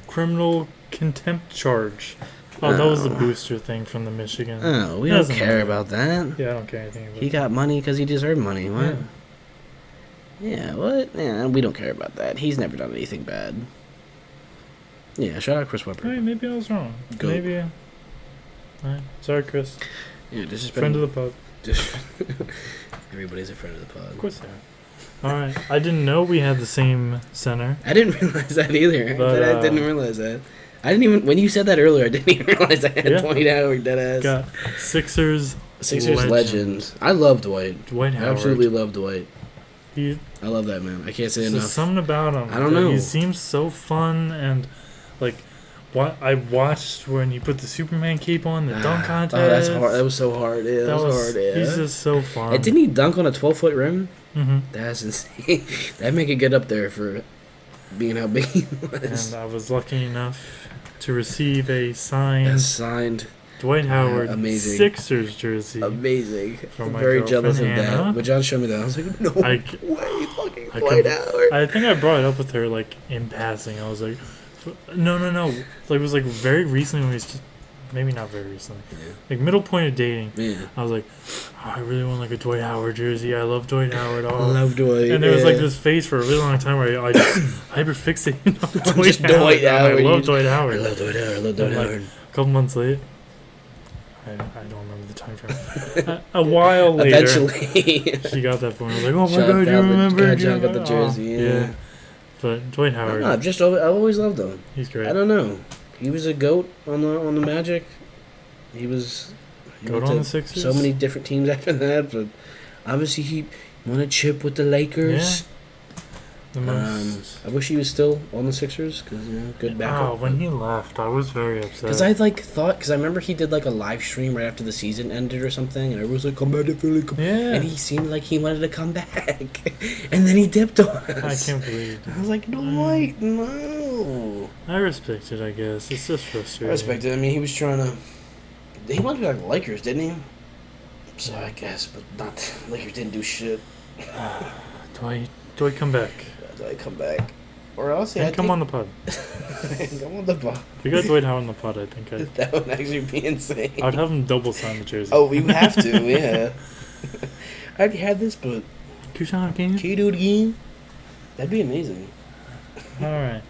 Criminal contempt charge. Oh, that was the booster thing from the Michigan. Oh, we don't care about that. Yeah, I don't care anything about He got money because he deserved money. What? Yeah, what? Yeah, we don't care about that. He's never done anything bad. Yeah, shout out Chris Webber. Hey, maybe I was wrong. Go. Maybe. Alright. Sorry, Chris. Yeah, this is friend of the pod. Everybody's a friend of the pod. Of course they are. Alright. I didn't know we had the same center. I didn't realize that either. But, I didn't realize that. I didn't even, when you said that earlier, I didn't even realize I had Dwight Howard, deadass. Got Sixers legend. I love Dwight. Dwight Howard. I absolutely love Dwight. I love that man. I can't say there's enough. something about him. I don't know. He seems so fun and like. What I watched when you put the Superman cape on the dunk contest. Oh, that's hard. That was so hard. Yeah, that was hard. Yeah. He's just so fun. And didn't he dunk on a 12-foot rim? Mm-hmm. That's insane. That make it get up there for being how big he was. And I was lucky enough to receive a signed Dwight Howard amazing. Sixers jersey. Amazing. From I'm my very jealous of Hannah. that. When John showed me that, I was like, no way, fucking Dwight Howard. I think I brought it up with her like in passing. I was like, no. Like, it was like very recently when we was just, maybe not very recently. Yeah. Like middle point of dating. Yeah. I was like, I really want like a Dwight Howard jersey. I love Dwight Howard. I love Dwight. And there was like this phase for a really long time where I just hyperfixated on Dwight Howard. Dwight Howard. I love Dwight Howard. I love Dwight Howard. A couple months later, I don't remember the time frame. A while later, eventually, she got that for me. I was like, oh my god, you remember? John got the jersey. Yeah. But Dwight Howard, I've always loved him. He's great. I don't know. He was a goat on the Magic. He was goat on the Sixers. So many different teams after that, but obviously he won a chip with the Lakers. Yeah. The most. I wish he was still on the Sixers because good backup. When he left, I was very upset. Because I because I remember he did like a live stream right after the season ended or something, and everyone was like, "Come back to Philly, come." Yeah. And he seemed like he wanted to come back, and then he dipped on us. I can't believe it. I was like, "Dwight, no." I respect it. I guess it's just frustrating. I respect it. I mean, he was trying to. He wanted to be like the Lakers, didn't he? So I guess, but not. Lakers didn't do shit. Dwight, come back. Dwight, come back. Or else, yeah. Come on the pod. Come on the pod. If we got Dwight Howard on the pod, I think that would actually be insane. I'd have him double sign the jersey. Oh, we have to, yeah. I already had this, but. Can you do it again? That'd be amazing. Alright.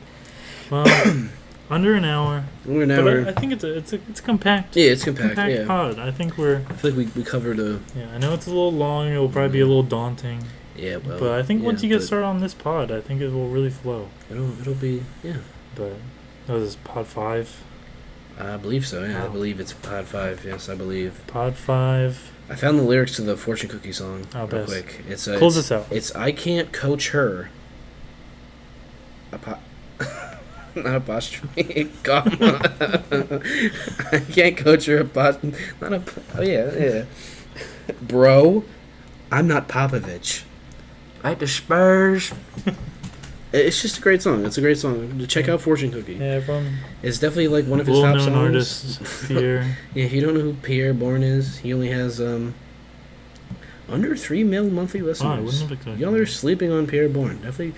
Well, under an hour. Under an hour. I think it's compact. Yeah, it's compact. Compact pod. I think I feel like we covered a. Yeah, I know it's a little long. It'll probably be a little daunting. Yeah, well. But I think once you get started on this pod, I think it will really flow. It'll be But that was pod 5. I believe so. Yeah, wow. I believe it's pod 5. Yes, I believe. Pod 5. I found the lyrics to the Fortune Cookie song. Real quick. Close this out. It's I can't coach her. Not apostrophe. Come on. I can't coach her apostrophe. Oh yeah. Bro, I'm not Popovich. I like the Spurs. It's just a great song. It's a great song. Check out Fortune Cookie. Yeah, from it's definitely like one of his top songs. Artist, Pierre. Yeah, if you don't know who Pierre Bourne is, he only has under 3 million monthly listeners. Y'all are sleeping on Pierre Bourne. Definitely.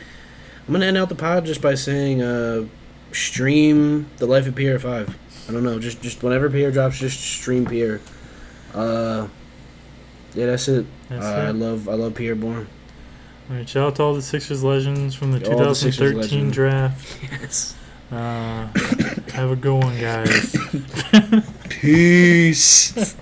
I'm gonna end out the pod just by saying, stream The Life of Pierre 5. I don't know, just whenever Pierre drops, just stream Pierre. Yeah, that's it. I love Pierre Bourne. All right, shout out to all the Sixers legends from the 2013 draft. Yes. Have a good one, guys. Peace.